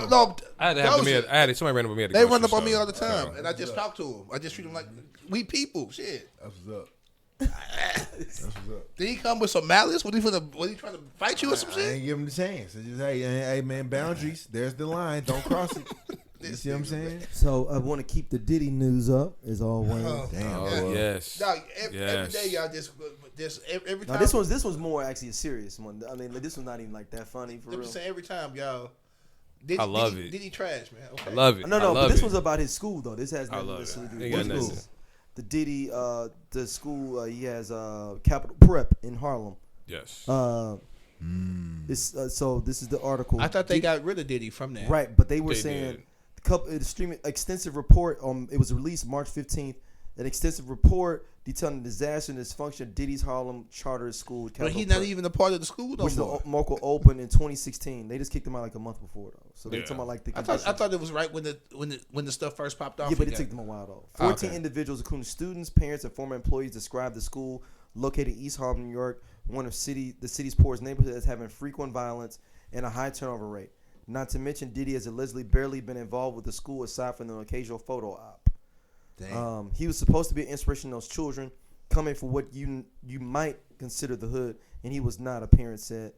No, I had to have me. I had somebody ran up on me. They run up on me all the time, and I just talk to them. I just treat them like we people. Shit. That's what's up. That's what's up. Did he come with some malice? Was he trying to fight you or some shit? I ain't give him the chance. It's just hey man, boundaries. There's the line. Don't cross it. You see what I'm saying? So I want to keep the Diddy news up as always. Damn. Yes. Dog, every day y'all just every time. No, this one's more actually a serious one. I mean, this one's not even like that funny for real. Say every time y'all. I love it. Diddy trash, man. Okay. I love it. No, but this one's about his school though. This has nothing to do with school. The Diddy, the school he has Capital Prep in Harlem. Yes. So this is the article. I thought they got rid of Diddy from there. Right, but they were saying extensive report. It was released March 15th. An extensive report detailing the disaster and dysfunction of Diddy's Harlem Charter School. But he's not even a part of the school no more. Which the local opened in 2016. They just kicked him out like a month before though. So they're talking about like the. I thought it was right when the stuff first popped off. Yeah, but it took them a while though. 14 individuals, including students, parents, and former employees, described the school located in East Harlem, New York, one of the city's poorest neighborhoods, as having frequent violence and a high turnover rate. Not to mention, Diddy has allegedly barely been involved with the school aside from an occasional photo op. He was supposed to be an inspiration to those children, coming from what you might consider the hood, and he was not, a parent said.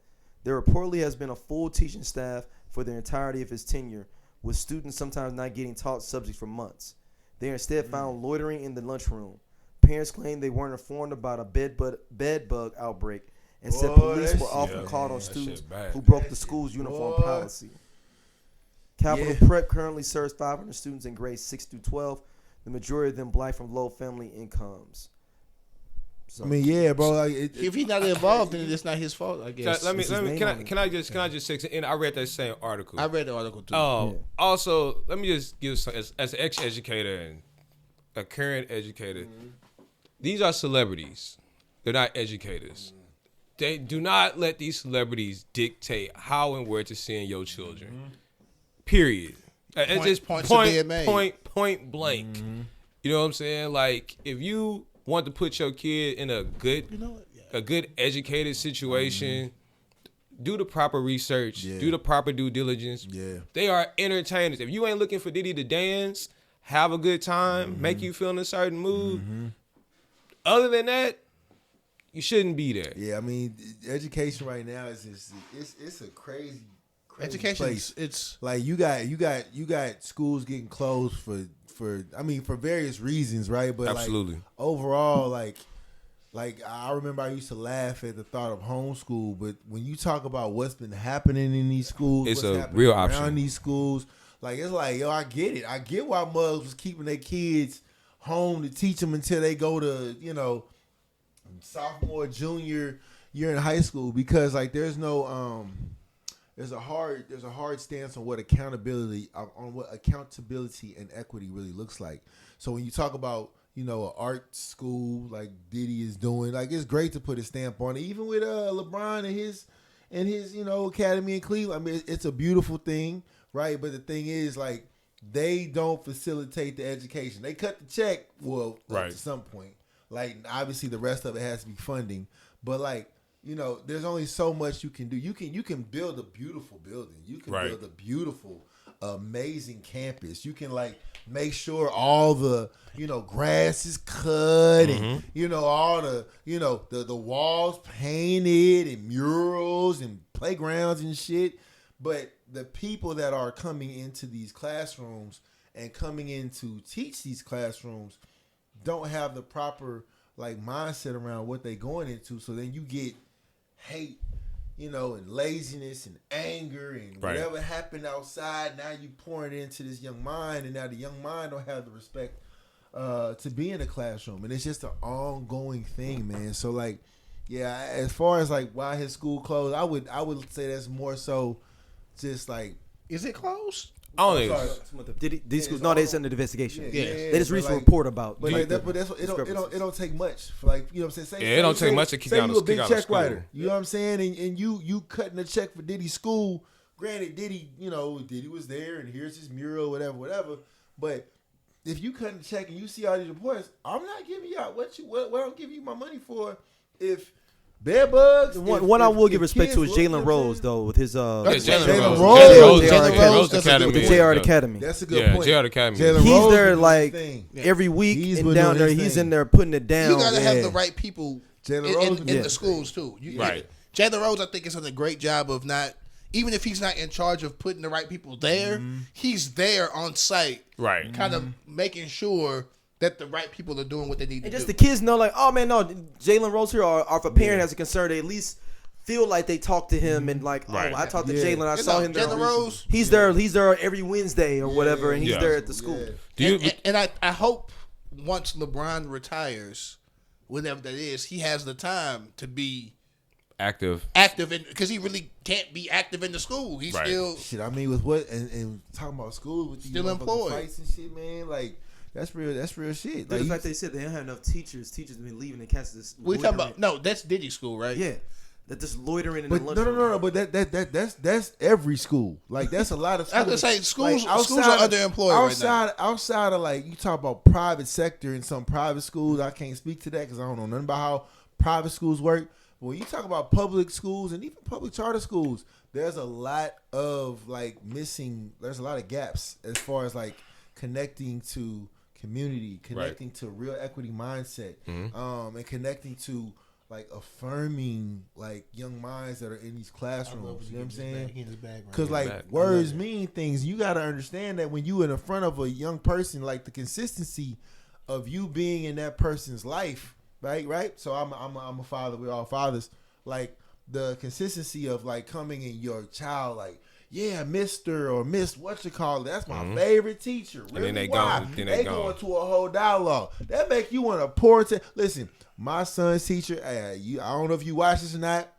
There reportedly has been a full teaching staff for the entirety of his tenure, with students sometimes not getting taught subjects for months. They are instead found loitering in the lunchroom. Parents claim they weren't informed about a bed bug outbreak, and said police were often called on students who broke the school's uniform policy. Capital Prep currently serves 500 students in grades 6 through 12. The majority of them Black from low family incomes. So, I mean, yeah, bro. Like, if he's not involved, then it's not his fault, I guess. Can I just say, and I read that same article. I read the article too. Also, let me just give some, as an ex-educator and a current educator. These are celebrities. They're not educators. They do not let these celebrities dictate how and where to send your children. Period. It's just point blank. You know what I'm saying? Like, if you want to put your kid in a good, educated situation, do the proper research, do the proper due diligence. Yeah. They are entertainers. If you ain't looking for Diddy to dance, have a good time, make you feel in a certain mood, other than that, you shouldn't be there. Yeah, I mean, education right now is just, it's a crazy education place. It's like you got schools getting closed for various reasons, right? But absolutely, like, overall, like I remember I used to laugh at the thought of homeschool, but when you talk about what's been happening in these schools, it's what's a real around option. These schools, like, it's like, yo, I get it. I get why mothers was keeping their kids home to teach them until they go to, sophomore, junior year in high school, because like there's no there's a hard stance on what accountability and equity really looks like. So when you talk about, an art school like Diddy is doing, like, it's great to put a stamp on it, even with LeBron and his academy in Cleveland. I mean, it's a beautiful thing, right? But the thing is, like, they don't facilitate the education. They cut the check, to some point. Like, obviously the rest of it has to be funding, but like, there's only so much you can do. You can build a beautiful building. You can build a beautiful, amazing campus. You can like make sure all the grass is cut and all the the walls painted and murals and playgrounds and shit. But the people that are coming into these classrooms and coming in to teach these classrooms don't have the proper like mindset around what they're going into. So then you get hate, and laziness and anger and whatever happened outside. Now you pouring it into this young mind, and now the young mind don't have the respect to be in the classroom, and it's just an ongoing thing, man. So like, yeah, as far as like why his school closed, I would say that's more so just like, is it closed? I don't think these schools. No, they sent an investigation. Yeah. They just released a report about. But it don't take much. For like, what I'm saying. It don't take much to kick out a school. Say you a big check writer. You know what I'm saying? And you cutting a check for Diddy's school. Granted, Diddy was there, and here's his mural, whatever. But if you cutting a check and you see all these reports, I'm not giving you out what I'm giving you my money for. If Bed bugs. One I will give respect to is Jalen Rose though with his Jalen Rose Academy. with the JR Academy. That's a good point. JR Academy. He's there like every week and down there. He's in there putting it down. You gotta have the right people in the schools too. Right. Jalen Rose, I think, has done a great job of not. Even if he's not in charge of putting the right people there, he's there on site, right? Kind of making sure that the right people are doing what they need to do. And just the kids know, like, oh man, no, Jalen Rose here, or if a parent has a concern, they at least feel like they talk to him and like, oh, I talked to Jalen, I saw him there. Jalen Rose, he's there every Wednesday or whatever, and he's there at the school. And I hope once LeBron retires, whenever that is, he has the time to be active, because he really can't be active in the school. He's still shit. I mean, with what and talking about school with still employed fights and shit, man. Like that's real shit. Like, the fact they said they don't have enough teachers. Teachers have been leaving in Kansas. We talking about that's Diddy school, right? Yeah, that just loitering in the lunchroom. No. But that's every school. Like that's a lot of schools. I was gonna say schools like, schools are underemployed right now. Outside of like you talk about private sector and some private schools, I can't speak to that because I don't know nothing about how private schools work. When you talk about public schools and even public charter schools, there's a lot of like there's a lot of gaps as far as like connecting to community, connecting to real equity mindset, and connecting to like affirming like young minds that are in these classrooms. You know what I'm saying? Because like words mean things. You got to understand that when you in the front of a young person, like the consistency of you being in that person's life. Right. So I'm a father. We're all fathers. Like the consistency of like coming in your child, like Mr. or Miss, what you call it? That's my favorite teacher. Really? And then they go into a whole dialogue that make you want to pour into. Listen, my son's teacher. I don't know if you watch this or not.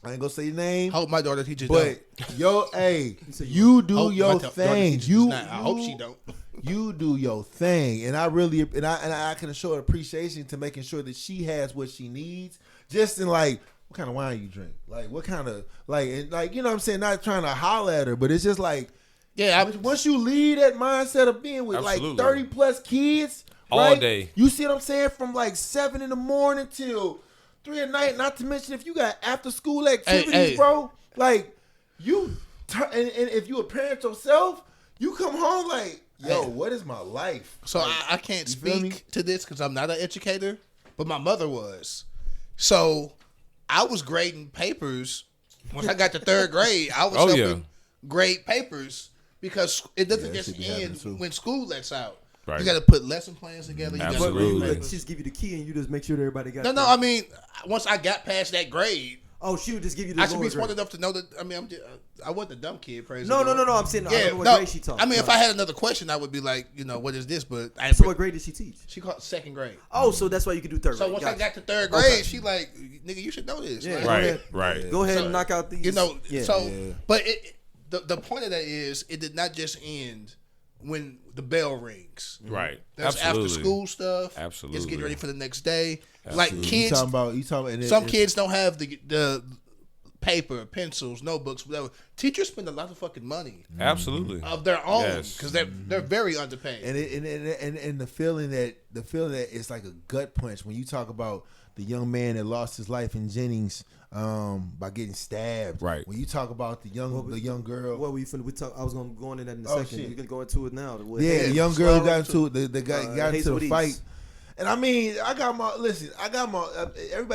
I ain't gonna say your name. I hope my daughter teaches. But you do your thing. I hope she don't. You do your thing, and I can show appreciation to making sure that she has what she needs. Just in like, what kind of wine you drink? Like, what kind of and like, you know what I'm saying? Not trying to holler at her, but it's just like, once you leave that mindset of being with like 30 plus kids all day, you see what I'm saying? From like 7 a.m. till 3 at night. Not to mention if you got after school activities, bro. Like and if you a parent yourself, you come home like. Yo, what is my life? So like, I can't speak to this because I'm not an educator, but my mother was. So I was grading papers. When I got to third grade, I was helping grade papers because it doesn't just end when school lets out. Right. You got to put lesson plans together. Absolutely. She just give you the key and you just make sure that everybody got. No. I mean, once I got past that grade. Oh, she would just give you the. I should be smart enough to know that. I mean, I wasn't a dumb kid. Praise No. I'm saying, I don't know what grade she taught. I mean, if I had another question, I would be like, what is this? But so, what grade did she teach? She called second grade. Oh, so that's why you could do third grade. So once I got to third grade, she like, nigga, you should know this. Yeah, right. Go ahead and knock out these. But the point of that is, it did not just end when the bell rings. Right. That's after school stuff. Absolutely. It's getting ready for the next day. Absolutely. Like kids, you talking about some kids don't have the paper, pencils, notebooks, whatever. Teachers spend a lot of fucking money. Absolutely. Of their own because they're very underpaid. And the feeling that it's like a gut punch when you talk about the young man that lost his life in Jennings by getting stabbed. Right. When you talk about the young girl. What we talk? I was gonna go into that in a second. Shit. You can go into it now. The young girl got into the guy got into the fight. And I mean, everybody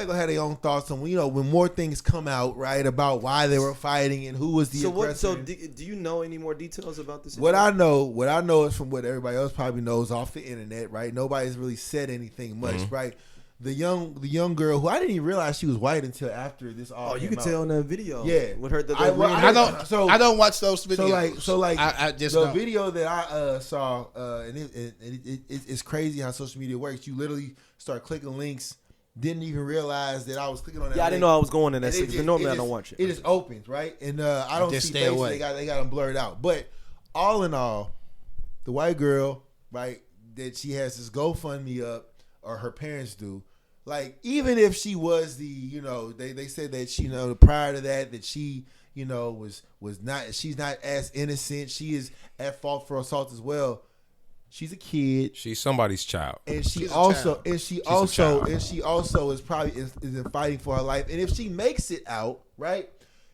gonna have their own thoughts on, when more things come out, right, about why they were fighting and who was the aggressor. So do you know any more details about this? What I know is from what everybody else probably knows off the internet, right? Nobody's really said anything much, right? The young girl who I didn't even realize she was white until after this all. Oh, you can tell in that video. Yeah, with her. I don't watch those videos. So like I just the don't. video that I saw, and it's crazy how social media works. You literally start clicking links. Didn't even realize that I was clicking on that. Yeah, I didn't know I was going in that. But normally I don't watch it. It just opens, right, and I don't see faces. They got them blurred out. But all in all, the white girl, right, that she has this GoFundMe up. Or her parents do, like even if she was they said that she prior to that she was not, she's not as innocent, she is at fault for assault as well. She's a kid. She's somebody's child. And she She's a also child. and she also and she also is probably is in fighting for her life. And if she makes it out, right,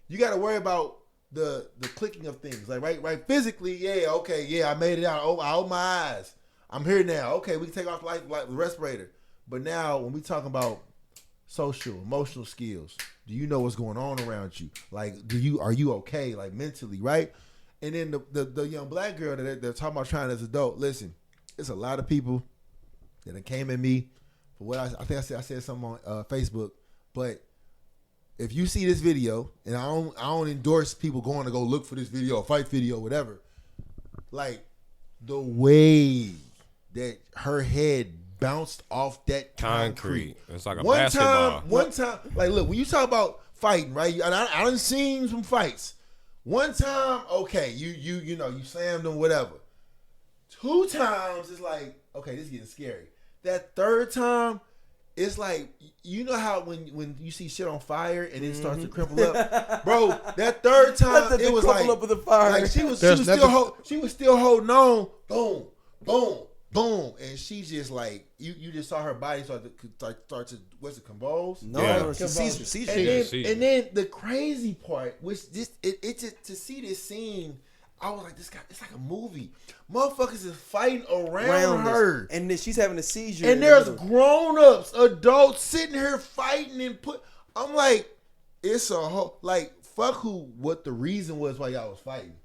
you got to worry about the clicking of things. Like right physically, yeah, okay, yeah, I made it out. Oh, I open my eyes. I'm here now. Okay, we can take off the respirator. But now when we talking about social, emotional skills, do you know what's going on around you? Like, are you okay? Like mentally, right? And then the young black girl that they're talking about trying as an adult. Listen, it's a lot of people that came at me for what I think I said something on Facebook. But if you see this video, and I don't endorse people going to go look for this video, a fight video, whatever. Like the way that her head bounced off that concrete. It's like a basketball. One time, like look, when you talk about fighting, right? I done seen some fights. One time, okay, you know, you slammed them, whatever. 2 times, it's like, okay, this is getting scary. That 3rd time, it's like, you know how when you see shit on fire and it starts to crumple up, bro. That 3rd time, it was like, up with the fire. Like she was still holding on. Boom, boom, boom, and she's just like, you just saw her body start to what's it, convulse? No, Yeah. it's a seizure. And then the crazy part was just it just to see this scene. I was like, this guy, it's like a movie. Motherfuckers is fighting around her. And then she's having a seizure. And there's grown-ups, adults sitting here fighting and I'm like, it's a whole, like, fuck what the reason was why y'all was fighting.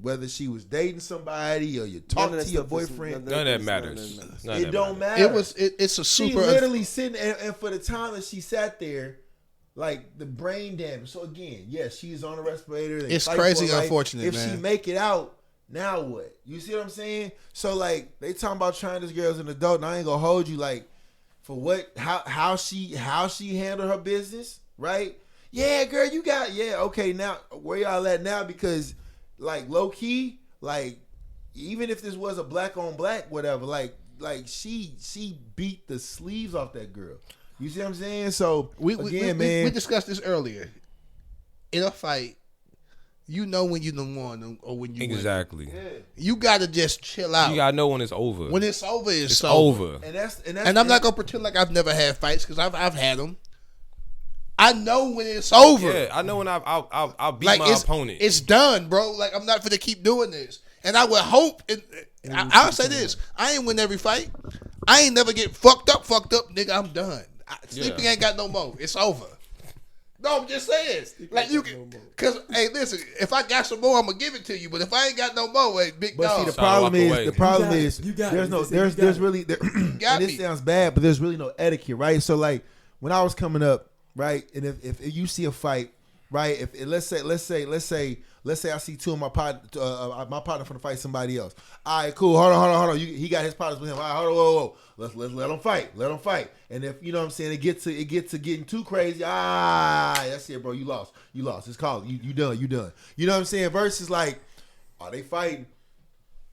Whether she was dating somebody or you talking to your boyfriend. None of that matters. It don't matter. It's a super. She literally sitting, and for the time that she sat there, like the brain damage. So again, yes, she's on a respirator. It's crazy, unfortunate. If she make it out, now what? You see what I'm saying? So like they talking about trying this girl as an adult, and I ain't gonna hold you like for what how she handled her business, right? Yeah, girl, you got okay. Now where y'all at now? Because like low key, like even if this was a black on black, whatever, like she beat the sleeves off that girl. You see what I'm saying? So we discussed this earlier. In a fight, you know when you done won or when you exactly. Win. Yeah. You gotta just chill out. You gotta know when it's over. When it's over, it's over. And I'm not gonna pretend like I've never had fights because I've had them. I know when it's over. Yeah, I know when I'll beat like my opponent. It's done, bro. Like I'm not gonna keep doing this. And I would hope. I'll say this: I ain't win every fight. I ain't never get fucked up, nigga. I'm done. Sleeping ain't got no more. It's over. No, I'm just saying. Like you can, cause hey, listen. If I got some more, I'm gonna give it to you. But if I ain't got no more, hey, big dog. See, the problem is, there's really, and this sounds bad, but there's really no etiquette, right? So like when I was coming up, right, and if you see a fight, right, if let's say I see two of my partner finna fight somebody else. All right, cool. Hold on. He got his partners with him. All right, hold on, whoa. Let's let them fight. And if you know what I'm saying, it gets to getting too crazy. That's it, bro. You lost. It's called you done. You know what I'm saying? Versus like, are they fighting?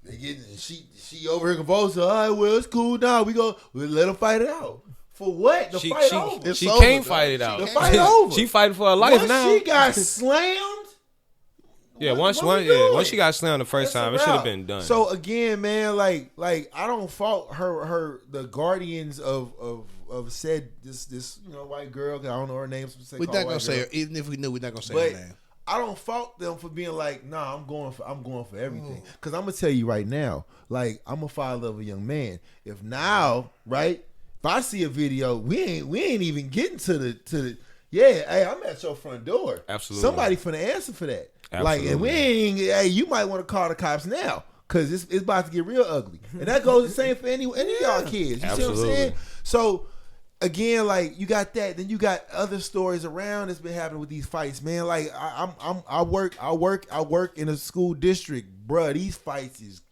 They getting she over here convulsing. All right, well it's cool now. We'll let them fight it out. For what? The fight over. She can't fight it out. The fight over. She fighting for her life once now. She got slammed. Yeah, once she got slammed the first time, it should have been done. So again, man, like I don't fault her the guardians of said this white girl. I don't know her name. We're not gonna say her, even if we knew, we're not gonna say her name. I don't fault them for being like, nah, I'm going for everything. Because I'm gonna tell you right now, like I'm a father of a young man. If now, right, if I see a video, we ain't even getting to the hey, I'm at your front door. Absolutely. Somebody finna answer for that. Absolutely. Like, and we ain't, hey, you might want to call the cops now because it's about to get real ugly. And that goes the same for any of y'all kids. You see what I'm saying? So, again, like, you got that. Then you got other stories around that's been happening with these fights, man. Like, I work in a school district. Bruh, these fights is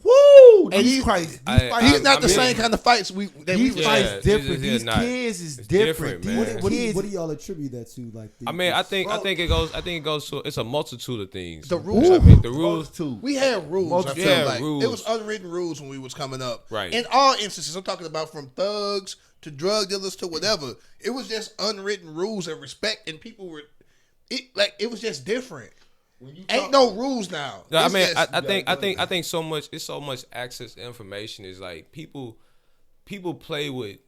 woo! And these fights he's not the same kind of fights we fights different. These kids is different. What do y'all attribute that to? Like, I think it goes to, it's a multitude of things. The rules. The rules too. We had rules. I feel like rules. It was unwritten rules when we was coming up. Right. In all instances, I'm talking about from thugs to drug dealers to whatever. It was just unwritten rules and respect, and people were it was just different. Ain't no rules now. No, I mean, I think so much. It's so much access to information. Is like people play with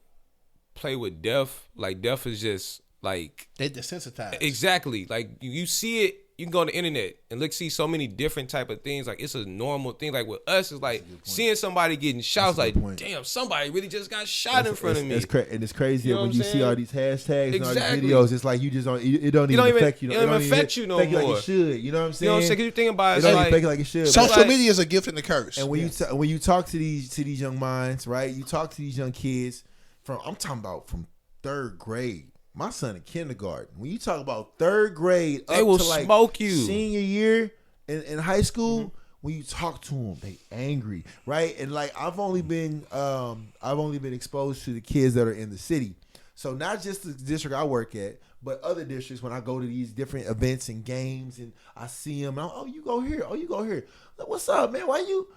death. Like death is just like they desensitized. Exactly. Like you see it. You can go on the internet and see so many different type of things. Like it's a normal thing. Like with us, it's like seeing somebody getting shot. Like damn, somebody really just got shot in front of me. And it's crazy You know when you see all these hashtags and all Exactly. these videos. It's like you just don't. It don't even affect you. It don't even affect you no more. Like it should. You know what I'm saying? You know what I'm saying? Because you think about it, it don't like, affect like it should. Social media is a gift and a curse. And when you talk to these young minds, right? You talk to these young kids I'm talking about from 3rd grade. My son in kindergarten. When you talk about 3rd grade, they will to like smoke you. Senior year in high school, when you talk to them, they angry, right? And like I've only been exposed to the kids that are in the city. So not just the district I work at, but other districts. When I go to these different events and games, and I see them, oh, you go here, oh, you go here. Like, what's up, man? Why you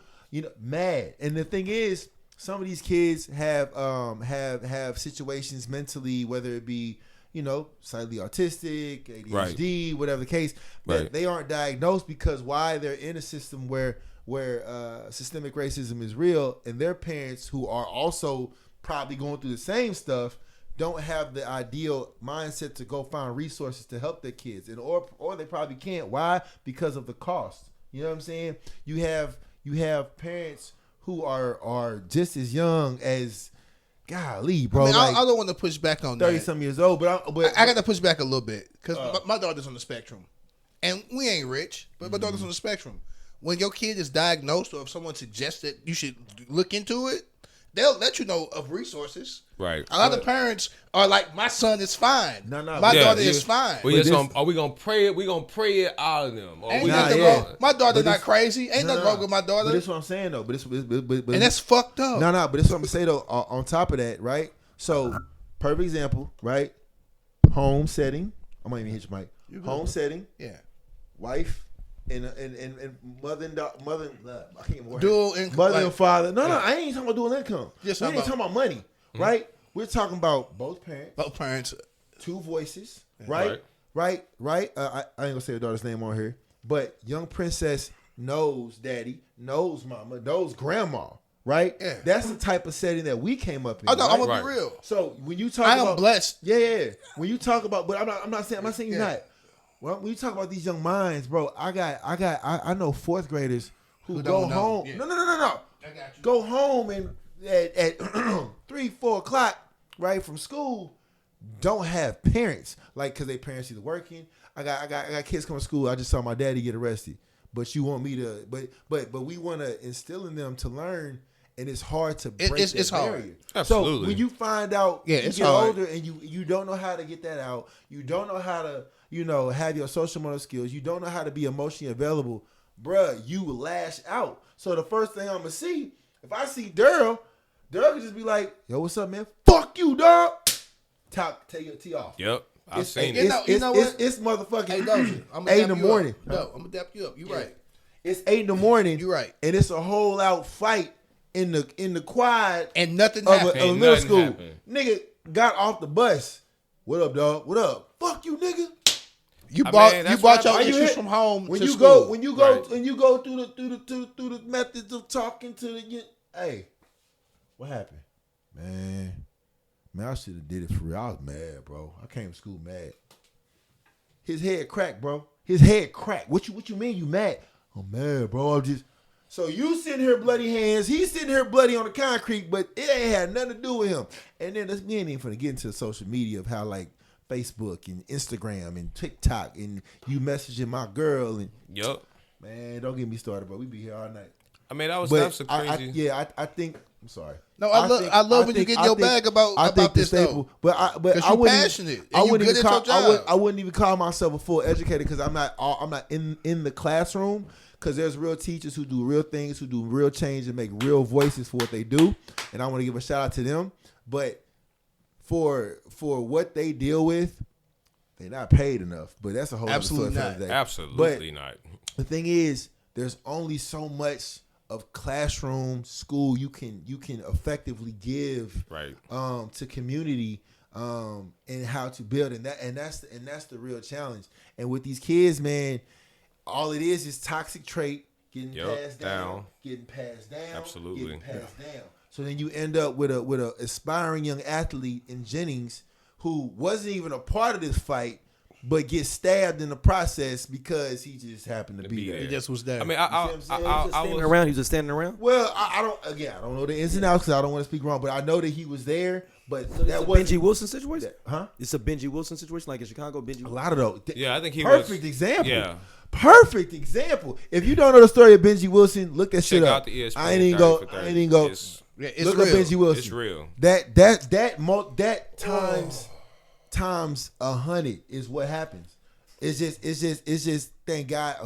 mad? And the thing is, some of these kids have situations mentally, whether it be slightly autistic, ADHD, whatever the case, that they aren't diagnosed because why they're in a system where systemic racism is real, and their parents who are also probably going through the same stuff don't have the ideal mindset to go find resources to help their kids, and or they probably can't. Why? Because of the cost. You know what I'm saying? You have parents who are just as young as, golly, bro. I don't want to push back on 30-some years old, but I got to push back a little bit because my daughter's on the spectrum, and we ain't rich, but my daughter's on the spectrum. When your kid is diagnosed, or if someone suggests that you should look into it, they'll let you know of resources. Right. A lot of parents are like, my son is fine. No, my daughter is fine. Are we gonna pray it? We gonna pray it out of them. Ain't nothing wrong. My daughter's not crazy. Ain't nothing wrong with my daughter. But that's what I'm saying though. But and that's fucked up. But that's what I'm saying though. On top of that, right? So, perfect example, right? Home setting. I'm gonna even hit your mic. Home setting. Yeah. Wife. And mother and mother, I can't even dual income, mother and father. No, I ain't talking about dual income. We ain't talking about money, right? We're talking about both parents, 2 voices, right? I ain't gonna say her daughter's name on here, but young princess knows daddy, knows mama, knows grandma, right? Yeah. That's the type of setting that we came up in. Oh no, I'm gonna be real. So when you talk, I'm blessed. Yeah. When you talk about, but I'm not saying you're not. Well, when you talk about these young minds, bro, I know 4th graders who go home. Yeah. No. I got you. Go home and at 3-4 o'clock, right, from school, don't have parents, like, because their parents either working. I got kids coming to school. I just saw my daddy get arrested, but you want me to, but we want to instill in them to learn, and it's hard to break that barrier. Absolutely. So when you find out, you it's get hard. older and you don't know how to get that out. You don't know how to, have your social motor skills. You don't know how to be emotionally available, bruh. You will lash out. So the first thing I'm gonna see, if I see Daryl could just be like, "Yo, what's up, man? Fuck you, dog." Take your tee off. Yep, I've seen it. You know what? It's motherfucking Hey, Dozy, I'm 8 in the morning. No, I'm gonna dap you up. You right. It's 8 in the morning. You right. And it's a whole out fight in the quad and nothing of happened. a middle school. Nigga got off the bus. What up, dog? What up? Fuck you, nigga. You brought your issues from home when to you school. go when you go through the methods of talking to the hey, what happened, man? I should have did it for real. I was mad, bro. I came to school mad. His head cracked, bro. His head cracked. What you mean you mad? I'm mad, bro. I'm just so you sitting here bloody hands. He's sitting here bloody on the concrete, but it ain't had nothing to do with him. And then we ain't even finna get into the social media of how like Facebook and Instagram and TikTok and you messaging my girl and man, don't get me started, bro. We be here all night. I mean, that was crazy. I think. I'm sorry. No, I love when you get your bag about this though. But I wouldn't. Passionate. I wouldn't even call. I wouldn't even call myself a full educator because I'm not in the classroom. Because there's real teachers who do real things, who do real change and make real voices for what they do, and I want to give a shout out to them. But for what they deal with, they're not paid enough. But that's a whole absolutely other not. Absolutely not. The thing is, there's only so much of classroom school you can effectively give to community and how to build and that's the real challenge. And with these kids, man, all it is toxic trait getting passed down, getting passed down, absolutely, getting passed down. So then you end up with a aspiring young athlete in Jennings who wasn't even a part of this fight, but gets stabbed in the process because he just happened to be there. He just was there. I mean, He was just standing around. Well, I don't know the ins and outs because I don't want to speak wrong, but I know that he was there. But So that was Benji Wilson situation, huh? It's a Benji Wilson situation, like in Chicago. Benji. A lot of those. Yeah, I think he perfect was, example. Yeah, perfect example. If you don't know the story of Benji Wilson, look that shit check up. out the ESPN. I ain't even go. It's Look real. up Benji Wilson. It's real. That times 100 is what happens. It's just thank God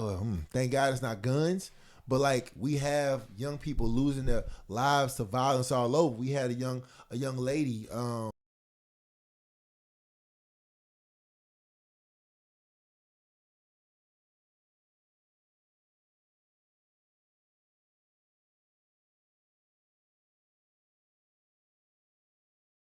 it's not guns, but like we have young people losing their lives to violence all over. We had a young lady